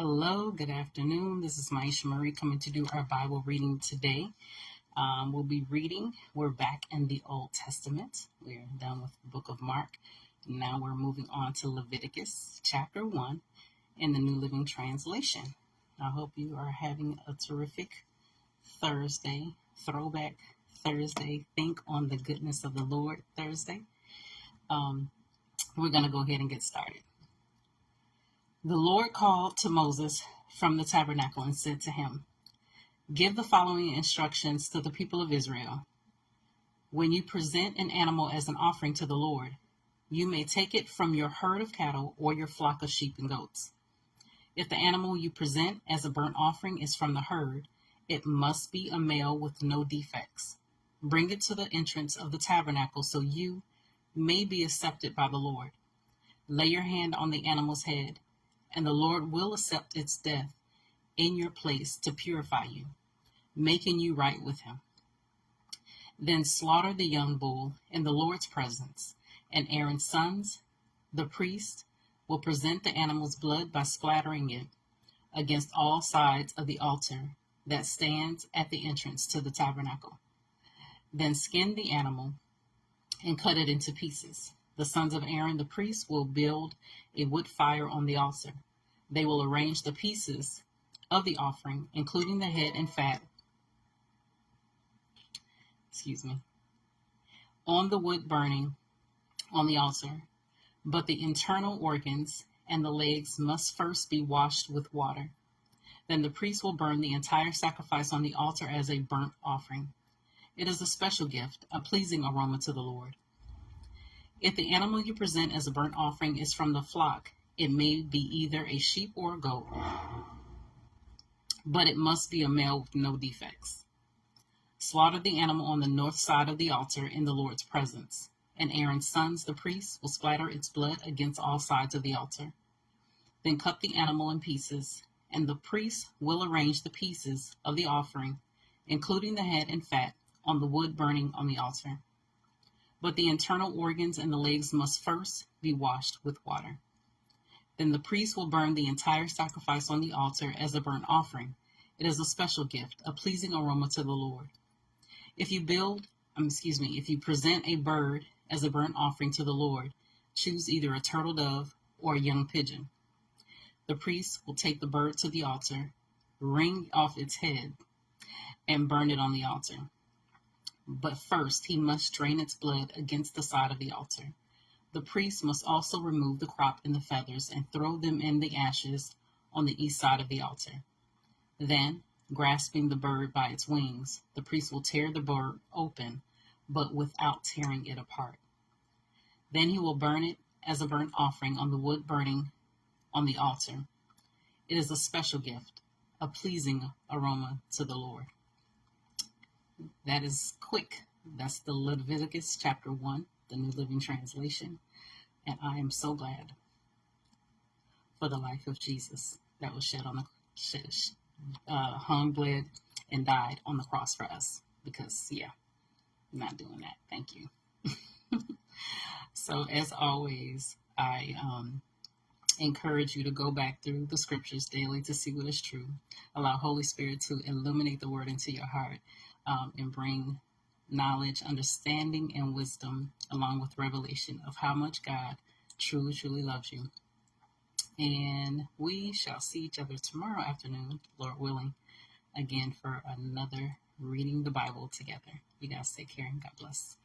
Hello, good afternoon. This is Myesha Marie coming to do our Bible reading today. We're back in the Old Testament. We're done with the book of Mark. Now we're moving on to Leviticus Chapter 1 in the New Living Translation. I hope you are having a terrific Thursday, throwback Thursday, think on the goodness of the Lord Thursday. We're going to go ahead and get started. The Lord called to Moses from the tabernacle and said to him, "Give the following instructions to the people of Israel. When you present an animal as an offering to the Lord, you may take it from your herd of cattle or your flock of sheep and goats. If the animal you present as a burnt offering is from the herd, it must be a male with no defects. Bring it to the entrance of the tabernacle so you may be accepted by the Lord. Lay your hand on the animal's head, and the Lord will accept its death in your place to purify you, making you right with him. Then slaughter the young bull in the Lord's presence, and Aaron's sons, the priest, will present the animal's blood by splattering it against all sides of the altar that stands at the entrance to the tabernacle. Then skin the animal and cut it into pieces. The sons of Aaron the priest will build a wood fire on the altar. They will arrange the pieces of the offering, including the head and fat, on the wood burning on the altar. But the internal organs and the legs must first be washed with water. Then the priest will burn the entire sacrifice on the altar as a burnt offering. It is a special gift, a pleasing aroma to the Lord. If the animal you present as a burnt offering is from the flock, it may be either a sheep or a goat, but it must be a male with no defects. Slaughter the animal on the north side of the altar in the Lord's presence, and Aaron's sons, the priests, will splatter its blood against all sides of the altar. Then cut the animal in pieces, and the priest will arrange the pieces of the offering, including the head and fat, on the wood burning on the altar. But the internal organs and the legs must first be washed with water. Then the priest will burn the entire sacrifice on the altar as a burnt offering. It is a special gift, a pleasing aroma to the Lord. If you present a bird as a burnt offering to the Lord, choose either a turtle dove or a young pigeon. The priest will take the bird to the altar, wring off its head, and burn it on the altar. But first he must drain its blood against the side of the altar. The priest must also remove the crop and the feathers and throw them in the ashes on the east side of the altar. Then, grasping the bird by its wings, the priest will tear the bird open, but without tearing it apart. Then he will burn it as a burnt offering on the wood burning on the altar. It is a special gift, a pleasing aroma to the Lord. That is quick. That's the Leviticus Chapter 1, the New Living Translation. And I am so glad for the life of Jesus that was hung, bled, and died on the cross for us. Because, I'm not doing that. Thank you. So, as always, I encourage you to go back through the scriptures daily to see what is true. Allow Holy Spirit to illuminate the word into your heart and bring knowledge, understanding, and wisdom, along with revelation of how much God truly, truly loves you. And we shall see each other tomorrow afternoon, Lord willing, again for another reading the Bible together. You guys take care and God bless.